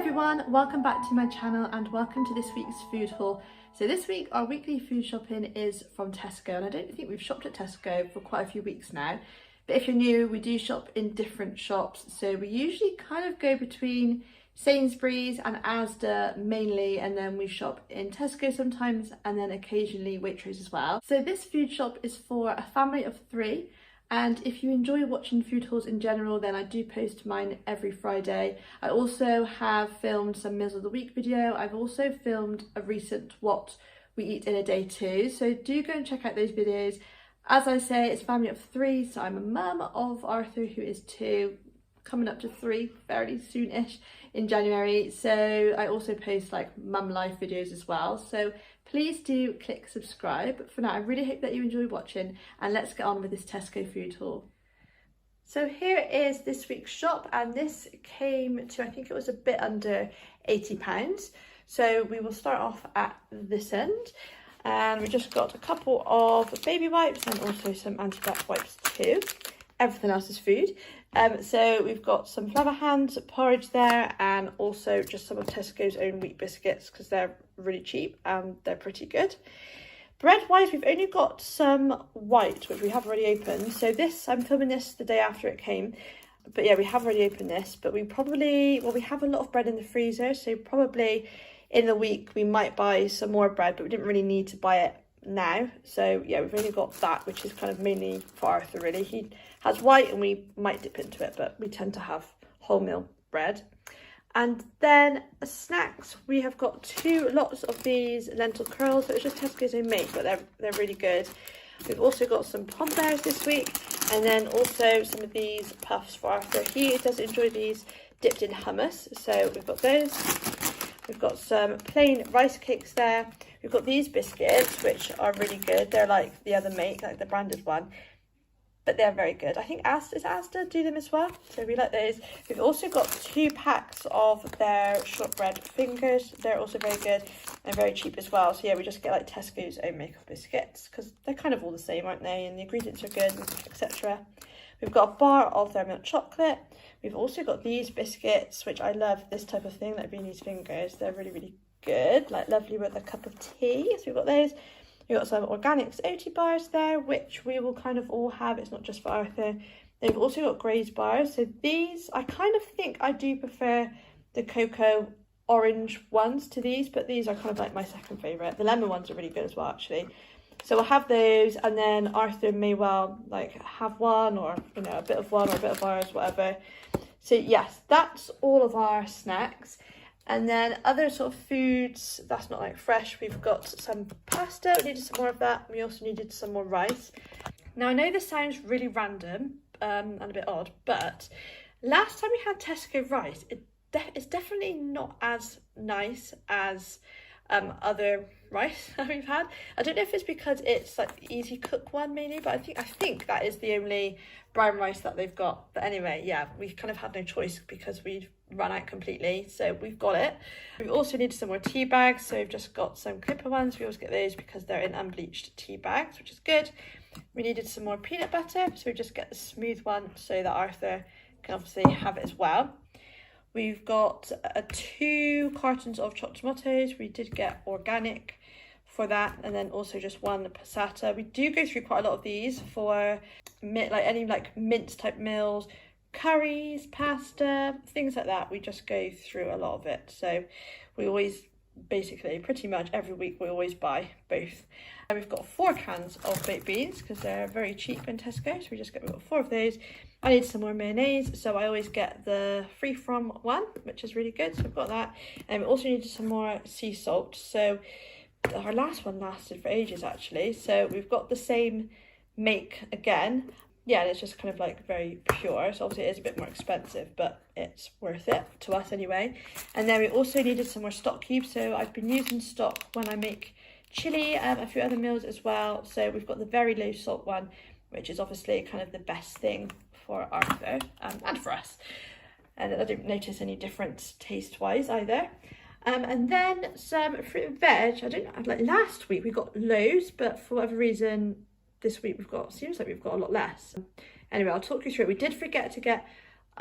everyone, welcome back to my channel and welcome to this week's food haul. So this week our weekly food shopping is from Tesco, and I don't think we've shopped at Tesco for quite a few weeks now, but if you're new, we do shop in different shops. So we usually kind of go between Sainsbury's and Asda mainly, and then we shop in Tesco sometimes, and then occasionally Waitrose as well. So this food shop is for a family of 3. And if you enjoy watching food hauls in general, then I do post mine every Friday. I also have filmed some meals of the week video. I've also filmed a recent what we eat in a day too. So do go and check out those videos. As I say, it's a family of 3. So I'm a mum of Arthur, who is 2, coming up to 3 fairly soonish in January. So I also post like mum life videos as well. So please do click subscribe. But for now, I really hope that you enjoy watching, and let's get on with this Tesco food haul. So here is this week's shop, and this came to, I think it was a bit under £80. So we will start off at this end, and we just got a couple of baby wipes and also some anti-bac wipes too. Everything else is food. So we've got some Flower Hands porridge there, and also just some of Tesco's own wheat biscuits because they're really cheap and they're pretty good. Bread wise, we've only got some white, which we have already opened. So this, I'm filming this the day after it came, but yeah, we have already opened this. But we probably, well, we have a lot of bread in the freezer, so probably in the week we might buy some more bread, but we didn't really need to buy it now. So yeah, we've only got that, which is kind of mainly for Arthur really. He has white and we might dip into it, but we tend to have wholemeal bread. And then snacks, we have got 2 lots of these lentil curls. So it's just Tesco's own make, but they're really good. We've also got some pom bears this week, and then also some of these puffs for Arthur. He does enjoy these dipped in hummus, so we've got those. We've got some plain rice cakes there. We've got these biscuits, which are really good. They're like the other make, like the branded one, but they're very good. I think Asda do them as well, so we like those. We've also got 2 packs of their shortbread fingers. They're also very good and very cheap as well. So yeah, we just get like Tesco's own make of biscuits because they're kind of all the same, aren't they? And the ingredients are good, etc. We've got a bar of their milk chocolate. We've also got these biscuits, which I love this type of thing, like Beanie's fingers. They're really, really good, like lovely with a cup of tea. So we've got those. We've got some Organics Oaty bars there, which we will kind of all have. It's not just for Arthur. They've also got Graze bars. So these, I kind of think I do prefer the cocoa orange ones to these, but these are kind of like my second favourite. The lemon ones are really good as well, actually. So we'll have those, and then Arthur may well like have one, or you know, a bit of one or a bit of ours, whatever. So yes, that's all of our snacks. And then other sort of foods that's not like fresh, we've got some pasta. We needed some more of that. We also needed some more rice. Now I know this sounds really random and a bit odd, but last time we had Tesco rice, it's definitely not as nice as other rice that we've had. I don't know if it's because it's like the easy cook one mainly, but I think that is the only brown rice that they've got. But anyway, yeah, we kind of had no choice because we'd run out completely, so we've got it. We've also needed some more tea bags, so we've just got some Clipper ones. We always get those because they're in unbleached tea bags, which is good. We needed some more peanut butter, so we just get the smooth one so that Arthur can obviously have it as well. We've got 2 cartons of chopped tomatoes. We did get organic for that, and then also just 1 passata. We do go through quite a lot of these for like any like mince type meals, curries, pasta, things like that. We just go through a lot of it. So we always, basically pretty much every week, we always buy both. And we've got 4 cans of baked beans because they're very we've got 4 of those. I need some more mayonnaise, so I always get the free from one, which is really good. So we've got that. And we also needed some more sea salt. So our last one lasted for ages actually. So we've got the same make again. Yeah, and it's just kind of like very pure. So obviously it is a bit more expensive, but it's worth it to us anyway. And then we also needed some more stock cubes. So I've been using stock when I make chili, a few other meals as well. So we've got the very low salt one, which is obviously kind of the best thing for Arthur and for us. And I don't notice any difference taste wise either. And then some fruit and veg. I don't know, like last week we got loads, but for whatever reason this week seems like we've got a lot less. Anyway, I'll talk you through it. We did forget to get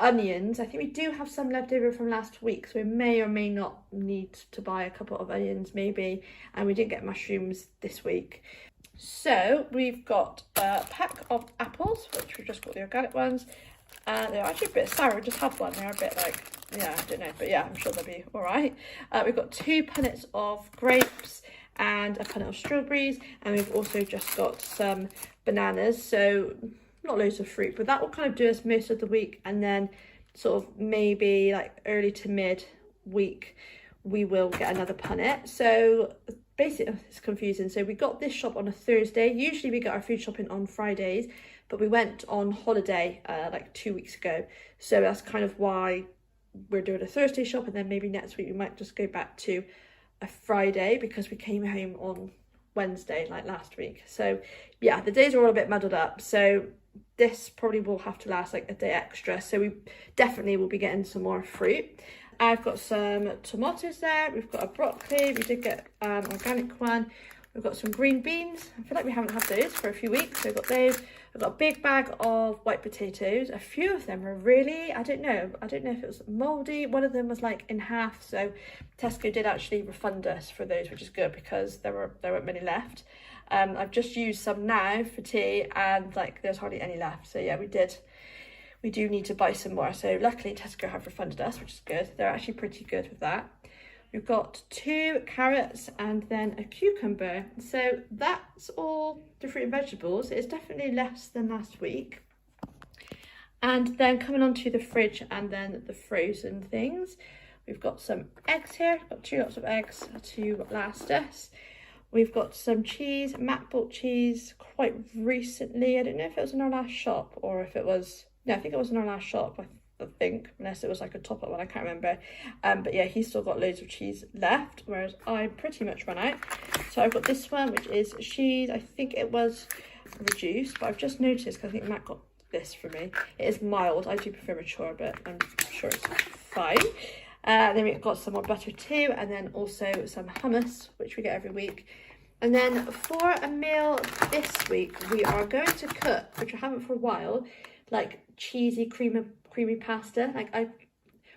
onions. I think we do have some left over from last week, so we may or may not need to buy a couple of onions maybe. And we didn't get mushrooms this week. So we've got a pack of apples, which we've just got the organic ones. They're actually a bit sour. I just had one. They're a bit like, yeah, I don't know, but yeah, I'm sure they'll be all right. We've got 2 punnets of grapes and a punnet of strawberries, and we've also just got some bananas. So not loads of fruit, but that will kind of do us most of the week, and then sort of maybe like early to mid week we will get another punnet. So basically, it's confusing. So we got this shop on a Thursday. Usually we get our food shopping on Fridays, but we went on holiday like 2 weeks ago, so that's kind of why we're doing a Thursday shop, and then maybe next week we might just go back to a Friday because we came home on Wednesday like last week. So yeah, the days are all a bit muddled up, so this probably will have to last like a day extra, so we definitely will be getting some more fruit. I've got some tomatoes there, we've got a broccoli, we did get an organic one, we've got some green beans. I feel like we haven't had those for a few weeks, so we've got those. I've got a big bag of white potatoes. A few of them are really, I don't know if it was mouldy. One of them was like in half, so Tesco did actually refund us for those, which is good because there weren't many left. I've just used some now for tea, and like there's hardly any left, so yeah, we do need to buy some more. So luckily Tesco have refunded us, which is good. They're actually pretty good with that. We've got 2 carrots and then a cucumber. So that's all the fruit and vegetables. It's definitely less than last week. And then coming on to the fridge and then the frozen things. We've got some eggs here. We've got 2 lots of eggs to last us. We've got some cheese. Matt bought cheese quite recently. I don't know if it was in our last shop or if it was... No, I think it was in our last shop, I think, unless it was like a top-up one, I can't remember. But yeah, he's still got loads of cheese left, whereas I pretty much run out. So I've got this one, which is cheese. I think it was reduced, but I've just noticed, because I think Matt got this for me. It is mild. I do prefer mature, but I'm sure it's fine. Then we've got some more butter too, and then also some hummus, which we get every week. And then for a meal this week, we are going to cook, which I haven't for a while, like cheesy creamy pasta.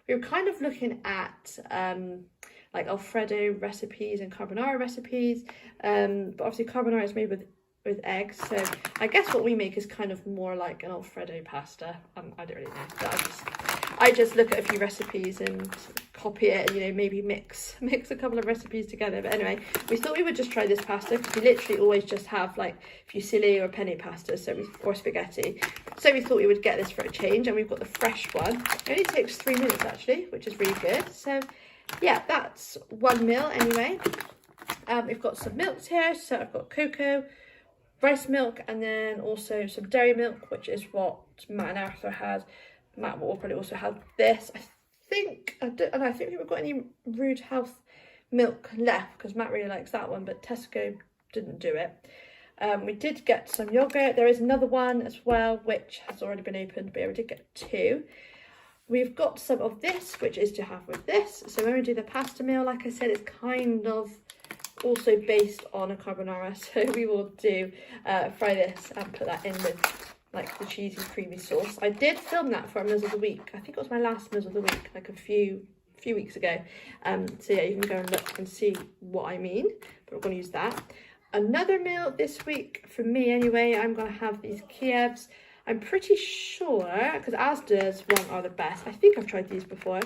We were kind of looking at like Alfredo recipes and carbonara recipes, but obviously carbonara is made with eggs, so I guess what we make is kind of more like an Alfredo pasta. I don't really know, but I just look at a few recipes and copy it, and you know, maybe mix a couple of recipes together. But anyway, we thought we would just try this pasta because we literally always just have like fusilli or penne pasta, or spaghetti. So we thought we would get this for a change, and we've got the fresh one. It only takes 3 minutes actually, which is really good. So yeah, that's one meal anyway. We've got some milks here, so I've got cocoa, rice milk, and then also some dairy milk, which is what Matt and Arthur had. Matt will probably also have this. I think we've got any Rude Health milk left because Matt really likes that one, but Tesco didn't do it. We did get some yogurt. There is another one as well, which has already been opened, but yeah, we did get 2. We've got some of this, which is to have with this. So when we do the pasta meal, like I said, it's kind of also based on a carbonara. So we will do fry this and put that in with like the cheesy creamy sauce. I did film that for our meals of the week. I think it was my last meals of the week, like a few weeks ago. So yeah, you can go and look and see what I mean, but we're going to use that. Another meal this week, for me anyway, I'm going to have these Kievs. I'm pretty sure, because Asda's one are the best. I think I've tried these before,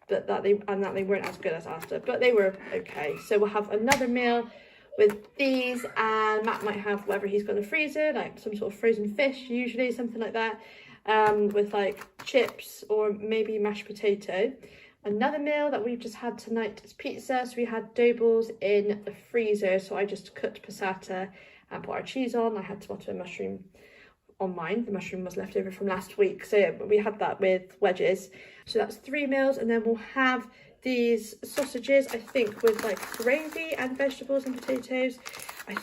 but that they weren't as good as Asda, but they were okay. So we'll have another meal with these, and Matt might have whatever he's got in the freezer, like some sort of frozen fish, usually something like that, with like chips or maybe mashed potato. Another meal that we've just had tonight is pizza. So we had dough balls in the freezer, so I just cooked passata and put our cheese on. I had tomato and mushroom on mine. The mushroom was left over from last week, so yeah, we had that with wedges. So that's 3 meals, and then we'll have these sausages, I think, with like gravy and vegetables and potatoes. I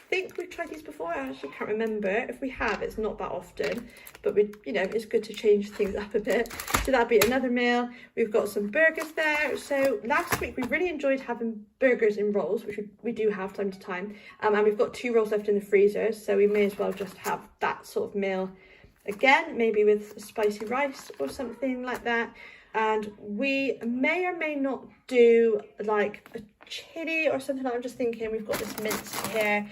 think we've tried these before. I actually can't remember. If we have, it's not that often, but it's good to change things up a bit. So that'll be another meal. We've got some burgers there. So last week we really enjoyed having burgers in rolls, which we do have time to time, and we've got 2 rolls left in the freezer, so we may as well just have that sort of meal again, maybe with spicy rice or something like that. And we may or may not do like a chili or something. I'm just thinking we've got this minced here,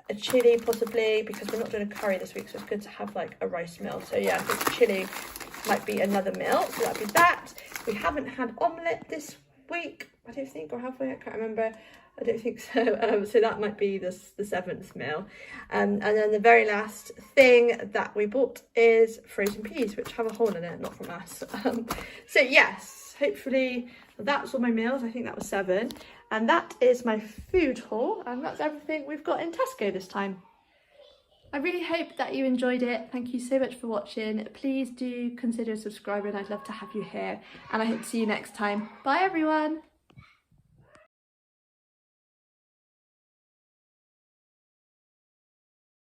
a chili possibly, because we're not doing a curry this week, so it's good to have like a rice meal. So yeah, I think chili might be another meal, so that'd be that. We haven't had omelette this week, I don't think, or have we? I can't remember. I don't think so. So that might be the 7th meal. And then the very last thing that we bought is frozen peas, which have a hole in it, not from us. So yes, hopefully that's all my meals. I think that was 7. And that is my food haul. And that's everything we've got in Tesco this time. I really hope that you enjoyed it. Thank you so much for watching. Please do consider subscribing. I'd love to have you here. And I hope to see you next time. Bye everyone.